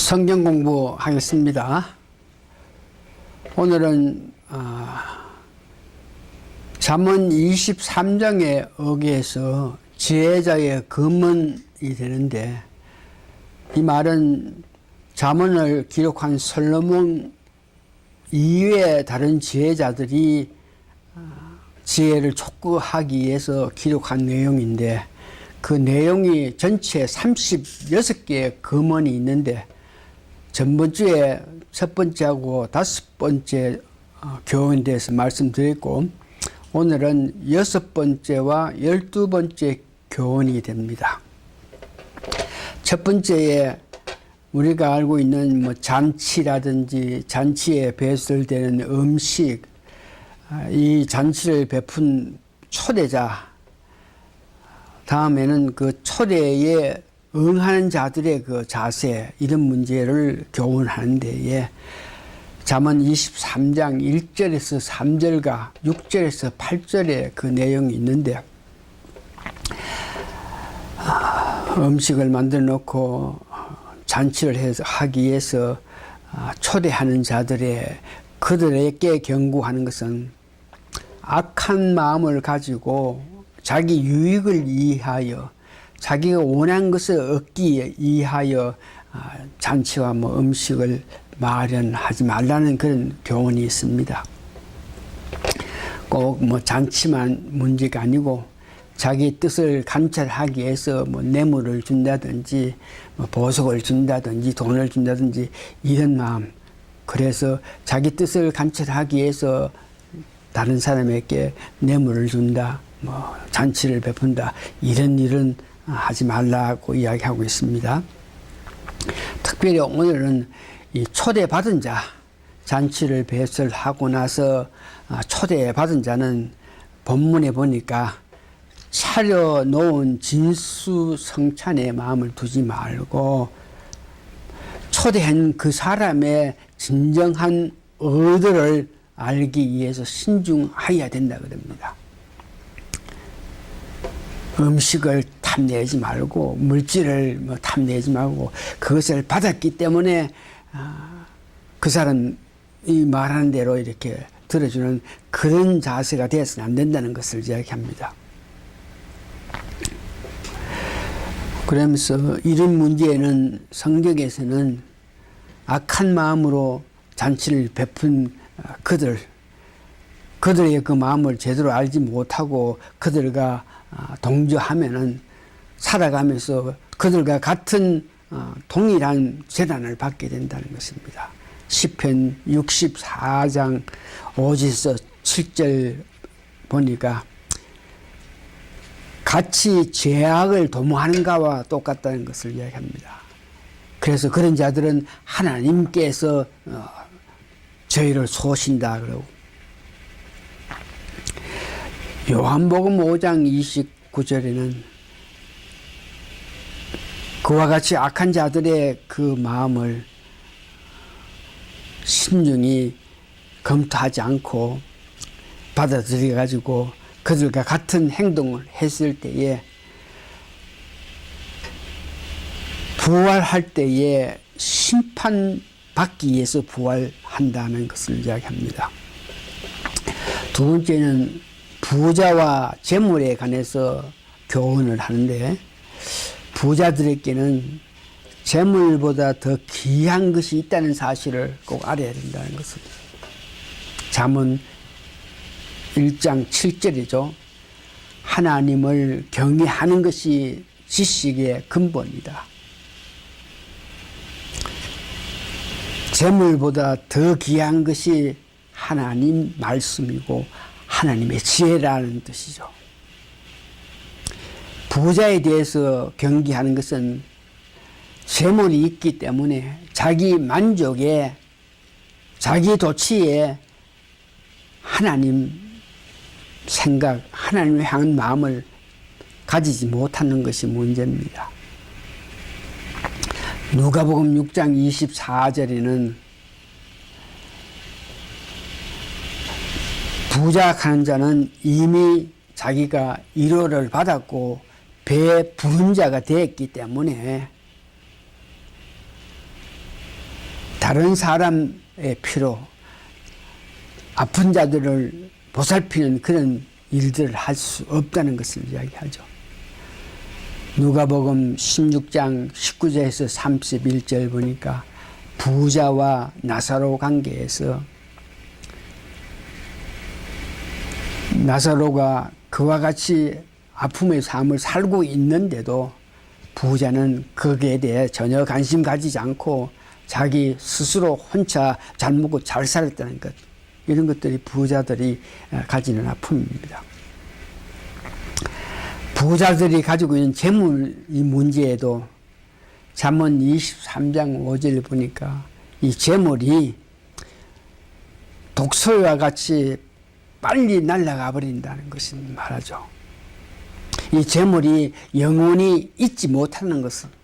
성경 공부하겠습니다. 오늘은 잠언 23장에 의해서 지혜자의 금언이 되는데, 이 말은 잠언을 기록한 솔로몬 이외의 다른 지혜자들이 지혜를 촉구하기 위해서 기록한 내용인데, 그 내용이 전체 36개의 금언이 있는데, 전번주에 첫 번째하고 다섯 번째 교훈에 대해서 말씀드렸고, 오늘은 여섯 번째와 12번째 교훈이 됩니다. 첫 번째에 우리가 알고 있는 잔치라든지 잔치에 배설되는 음식, 이 잔치를 베푼 초대자, 다음에는 그 초대에 응하는 자들의 그 자세, 이런 문제를 교훈하는 데에 잠언 23장 1절에서 3절과 6절에서 8절에 그 내용이 있는데, 음식을 만들어 놓고 잔치를 하기 위해서 초대하는 자들의 그들에게 경고하는 것은 악한 마음을 가지고 자기 유익을 위하여, 자기가 원한 것을 얻기 위하여 잔치와 음식을 마련하지 말라는 그런 교훈이 있습니다. 꼭 잔치만 문제가 아니고 자기 뜻을 관철하기 위해서 뇌물을 준다든지 보석을 준다든지 돈을 준다든지 이런 마음, 그래서 자기 뜻을 관철하기 위해서 다른 사람에게 뇌물을 준다, 잔치를 베푼다, 이런 일은 하지 말라고 이야기하고 있습니다. 특별히 오늘은 이 초대받은 자, 잔치를 배설하고 나서 초대받은 자는 본문에 보니까 차려놓은 진수성찬에 마음을 두지 말고 초대한 그 사람의 진정한 의도를 알기 위해서 신중하여야 된다 그럽니다. 음식을 탐내지 말고, 물질을 탐내지 말고, 그것을 받았기 때문에 그 사람이 말하는 대로 이렇게 들어주는 그런 자세가 되어서는 안 된다는 것을 이야기합니다. 그러면서 이런 문제에는 성경에서는 악한 마음으로 잔치를 베푼 그들의 그 마음을 제대로 알지 못하고 그들과 동조하면은 살아가면서 그들과 같은 동일한 재난을 받게 된다는 것입니다. 시편 64장 5절에서 7절 보니까 같이 죄악을 도모하는가와 똑같다는 것을 이야기합니다. 그래서 그런 자들은 하나님께서 저희를 쏘신다 그러고, 요한복음 5장 29절에는 그와 같이 악한 자들의 그 마음을 신중히 검토하지 않고 받아들여 가지고 그들과 같은 행동을 했을 때에 부활할 때에 심판받기 위해서 부활한다는 것을 이야기합니다. 두 번째는 부자와 재물에 관해서 교훈을 하는데, 부자들에게는 재물보다 더 귀한 것이 있다는 사실을 꼭 알아야 된다는 것입니다. 잠언 1장 7절이죠. 하나님을 경외하는 것이 지식의 근본이다. 재물보다 더 귀한 것이 하나님 말씀이고 하나님의 지혜라는 뜻이죠. 부자에 대해서 경계하는 것은 재물이 있기 때문에 자기 만족에, 자기 도취에 하나님 생각, 하나님을 향한 마음을 가지지 못하는 것이 문제입니다. 누가복음 6장 24절에는 부자하는 자는 이미 자기가 위로를 받았고 배에 부른 자가 되었기 때문에 다른 사람의 피로 아픈 자들을 보살피는 그런 일들을 할 수 없다는 것을 이야기하죠. 누가복음 16장 19절에서 31절 보니까 부자와 나사로 관계에서 나사로가 그와 같이 아픔의 삶을 살고 있는데도 부자는 거기에 대해 전혀 관심 가지지 않고 자기 스스로 혼자 잘 먹고 잘 살았다는 것, 이런 것들이 부자들이 가지는 아픔입니다. 부자들이 가지고 있는 재물 이 문제에도 잠언 23장 5절 보니까 이 재물이 독소와 같이 빨리 날아가 버린다는 것을 말하죠. 이 재물이 영원히 잊지 못하는 것은,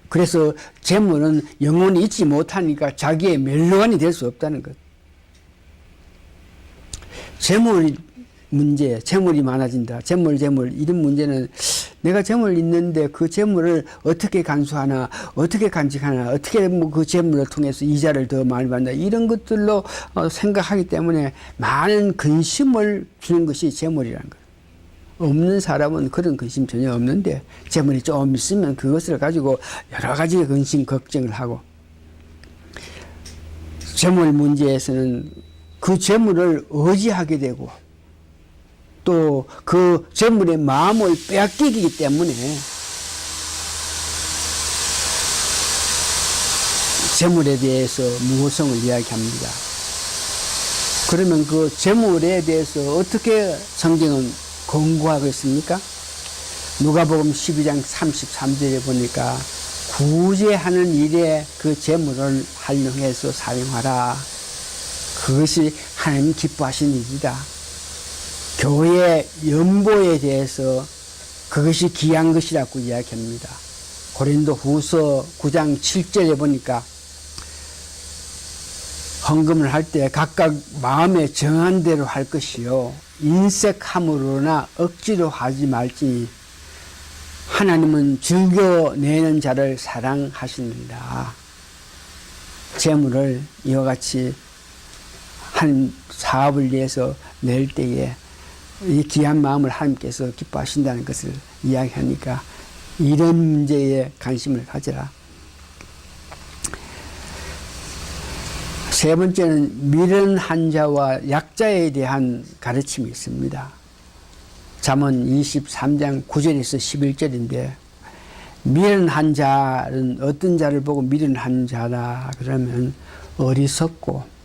그래서 재물은 영원히 잊지 못하니까 자기의 멸류관이 될 수 없다는 것. 재물 문제, 재물이 많아진다. 재물 이런 문제는 내가 재물 있는데 그 재물을 어떻게 간수하나, 어떻게 간직하나, 어떻게 그 재물을 통해서 이자를 더 많이 받나, 이런 것들로 생각하기 때문에 많은 근심을 주는 것이 재물이라는 거예요. 없는 사람은 그런 근심 전혀 없는데 재물이 좀 있으면 그것을 가지고 여러 가지 근심 걱정을 하고, 재물 문제에서는 그 재물을 의지하게 되고 또 그 재물의 마음을 빼앗기기 때문에 재물에 대해서 무호성을 이야기합니다. 그러면 그 재물에 대해서 어떻게 성경은 권고하고 있습니까? 누가복음 12장 33절에 보니까 구제하는 일에 그 재물을 활용해서 사용하라. 그것이 하나님 기뻐하시는 일이다. 교회 연보에 대해서 그것이 귀한 것이라고 이야기합니다. 고린도 후서 9장 7절에 보니까 헌금을 할 때 각각 마음에 정한 대로 할 것이요 인색함으로나 억지로 하지 말지 하나님은 즐겨내는 자를 사랑하시는다. 재물을 이와 같이 한 사업을 위해서 낼 때에 이 귀한 마음을 하나님께서 기뻐하신다는 것을 이야기하니까 이런 문제에 관심을 가져라. 세 번째는 미련한 자와 약자에 대한 가르침이 있습니다. 잠언 23장 9절에서 11절인데 미련한 자는 어떤 자를 보고 미련한 자라 그러면 어리석고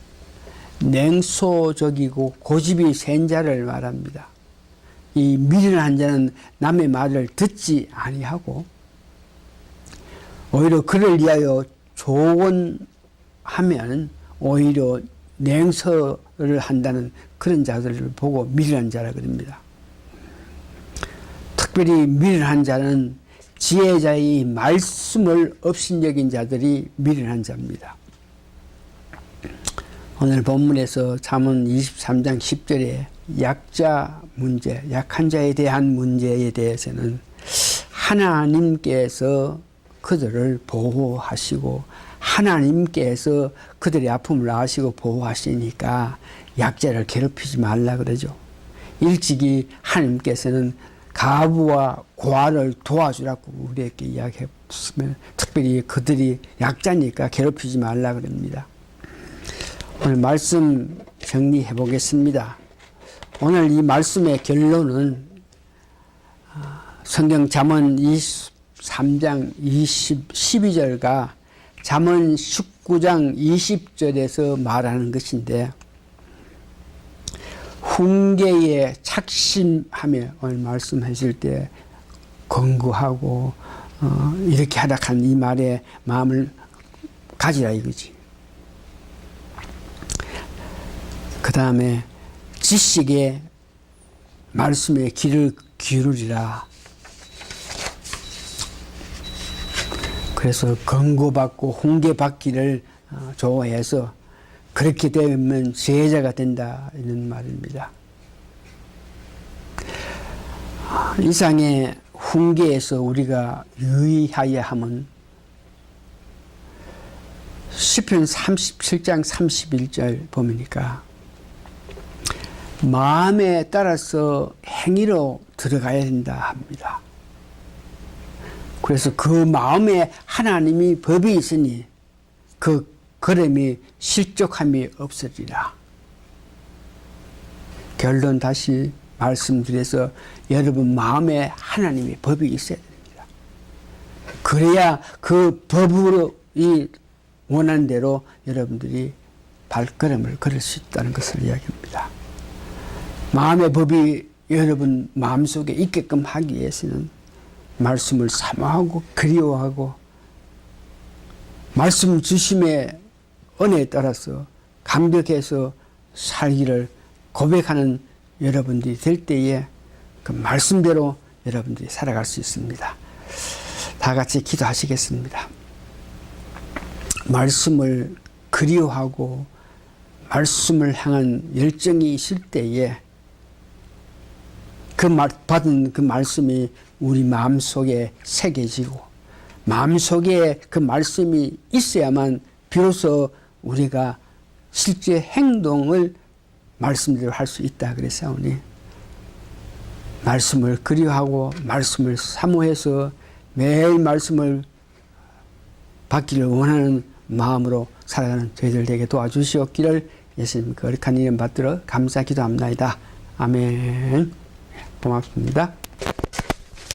냉소적이고 고집이 센 자를 말합니다. 이 미련한 자는 남의 말을 듣지 아니하고 오히려 그를 위하여 조언하면 오히려 냉소를 한다는 그런 자들을 보고 미련한 자라 그럽니다. 특별히 미련한 자는 지혜자의 말씀을 업신여긴 자들이 미련한 자입니다. 오늘 본문에서 잠언 23장 10절에 약자 문제, 약한 자에 대한 문제에 대해서는 하나님께서 그들을 보호하시고 하나님께서 그들의 아픔을 아시고 보호하시니까 약자를 괴롭히지 말라 그러죠. 일찍이 하나님께서는 가부와 고아를 도와주라고 우리에게 이야기했으면 특별히 그들이 약자니까 괴롭히지 말라 그럽니다. 오늘 말씀 정리해 보겠습니다. 오늘 이 말씀의 결론은 성경 잠언 23장 12절과 잠언 19장 20절에서 말하는 것인데 훈계에 착심하며 오늘 말씀하실 때 권고하고 이렇게 하라 한 이 말에 마음을 가지라 이거지. 그 다음에 지식의 말씀에 귀를 기울이라. 그래서 권고받고 훈계받기를 좋아해서 그렇게 되면 제자가 된다 이런 말입니다. 이상의 훈계에서 우리가 유의해야 함은 시편 37장 31절 보니까 마음에 따라서 행위로 들어가야 된다 합니다. 그래서 그 마음에 하나님이 법이 있으니 그 걸음이 실족함이 없으리라. 결론 다시 말씀드려서 여러분 마음에 하나님의 법이 있어야 됩니다. 그래야 그 법으로 이 원하는 대로 여러분들이 발걸음을 걸을 수 있다는 것을 이야기합니다. 마음의 법이 여러분 마음속에 있게끔 하기 위해서는 말씀을 사모하고 그리워하고 말씀 주심의 은혜에 따라서 감격해서 살기를 고백하는 여러분들이 될 때에 그 말씀대로 여러분들이 살아갈 수 있습니다. 다 같이 기도하시겠습니다. 말씀을 그리워하고 말씀을 향한 열정이 있을 때에 받은 그 말씀이 우리 마음속에 새겨지고 마음속에 그 말씀이 있어야만 비로소 우리가 실제 행동을 말씀대로 할 수 있다 그랬사오니 말씀을 그리워하고 말씀을 사모해서 매일 말씀을 받기를 원하는 마음으로 살아가는 저희들 되게 도와주시옵기를 예수님 거룩한 이름 받들어 감사 기도합나이다. 아멘. 고맙습니다.